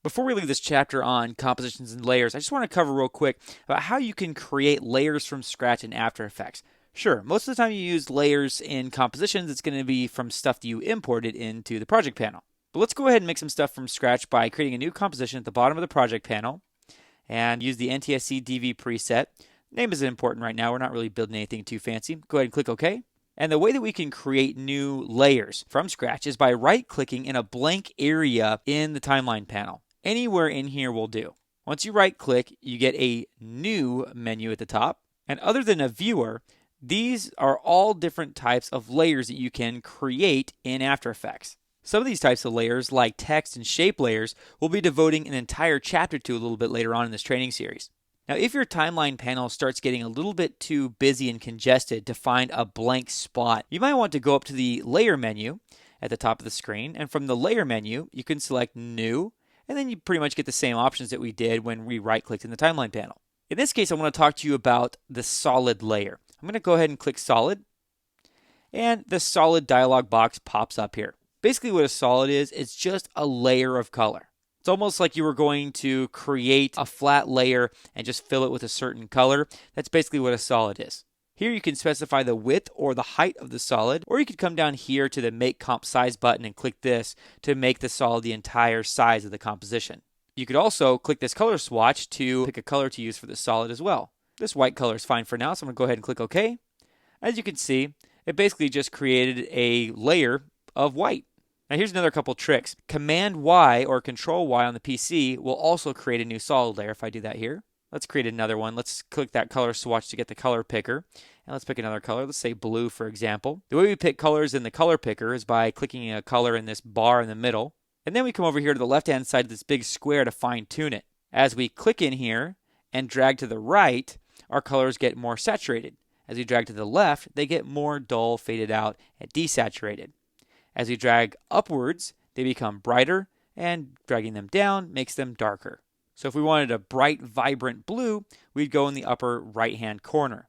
Before we leave this chapter on compositions and layers, I just want to cover real quick about how you can create layers from scratch in After Effects. Sure, most of the time you use layers in compositions, it's going to be from stuff that you imported into the project panel. But let's go ahead and make some stuff from scratch by creating a new composition at the bottom of the project panel and use the NTSC DV preset. Name isn't important right now. We're not really building anything too fancy. Go ahead and click OK. And the way that we can create new layers from scratch is by right-clicking in a blank area in the timeline panel. Anywhere in here will do. Once you right-click, you get a new menu at the top. And other than a viewer, these are all different types of layers that you can create in After Effects. Some of these types of layers, like text and shape layers, we'll be devoting an entire chapter to a little bit later on in this training series. Now, if your timeline panel starts getting a little bit too busy and congested to find a blank spot, you might want to go up to the Layer menu at the top of the screen, and from the Layer menu, you can select New, and then you pretty much get the same options that we did when we right-clicked in the timeline panel. In this case, I want to talk to you about the Solid layer. I'm going to go ahead and click Solid, and the Solid dialog box pops up here. Basically what a solid is, it's just a layer of color. It's almost like you were going to create a flat layer and just fill it with a certain color. That's basically what a solid is. Here you can specify the width or the height of the solid, or you could come down here to the Make Comp Size button and click this to make the solid the entire size of the composition. You could also click this color swatch to pick a color to use for the solid as well. This white color is fine for now, so I'm going to go ahead and click OK. As you can see, it basically just created a layer of white. Now here's another couple tricks. Command Y or Control Y on the PC will also create a new solid layer if I do that here. Let's create another one. Let's click that color swatch to get the color picker. And let's pick another color. Let's say blue, for example. The way we pick colors in the color picker is by clicking a color in this bar in the middle. And then we come over here to the left-hand side of this big square to fine-tune it. As we click in here and drag to the right, our colors get more saturated. As we drag to the left, they get more dull, faded out, and desaturated. As we drag upwards, they become brighter, and dragging them down makes them darker. So if we wanted a bright, vibrant blue, we'd go in the upper right-hand corner.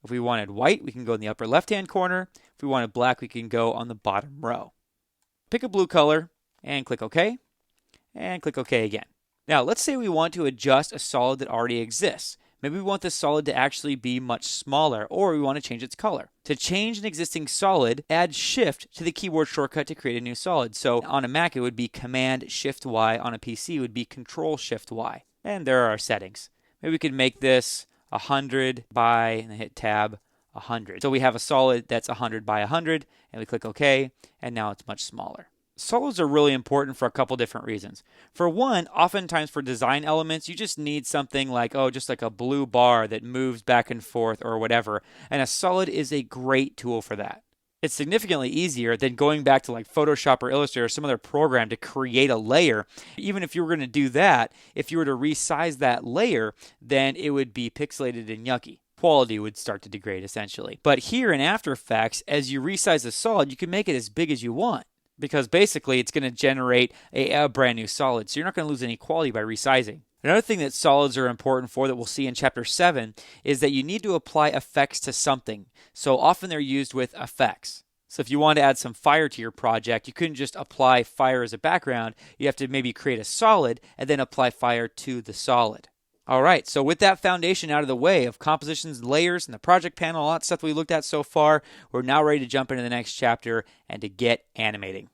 If we wanted white, we can go in the upper left-hand corner. If we wanted black, we can go on the bottom row. Pick a blue color, and click OK, and click OK again. Now, let's say we want to adjust a solid that already exists. Maybe we want this solid to actually be much smaller, or we want to change its color. To change an existing solid, add Shift to the keyboard shortcut to create a new solid. So on a Mac, it would be Command-Shift-Y. On a PC, it would be Control-Shift-Y. And there are our settings. Maybe we could make this 100 by, and hit Tab, 100. So we have a solid that's 100 by 100, and we click OK, and now it's much smaller. Solids are really important for a couple different reasons. For one, oftentimes for design elements, you just need something like, just like a blue bar that moves back and forth or whatever. And a solid is a great tool for that. It's significantly easier than going back to like Photoshop or Illustrator or some other program to create a layer. Even if you were going to do that, if you were to resize that layer, then it would be pixelated and yucky. Quality would start to degrade essentially. But here in After Effects, as you resize a solid, you can make it as big as you want. Because basically it's going to generate a brand new solid. So you're not going to lose any quality by resizing. Another thing that solids are important for that we'll see in Chapter 7 is that you need to apply effects to something. So often they're used with effects. So if you want to add some fire to your project, you couldn't just apply fire as a background. You have to maybe create a solid and then apply fire to the solid. All right, so with that foundation out of the way of compositions, layers, and the project panel, all that stuff we looked at so far, we're now ready to jump into the next chapter and to get animating.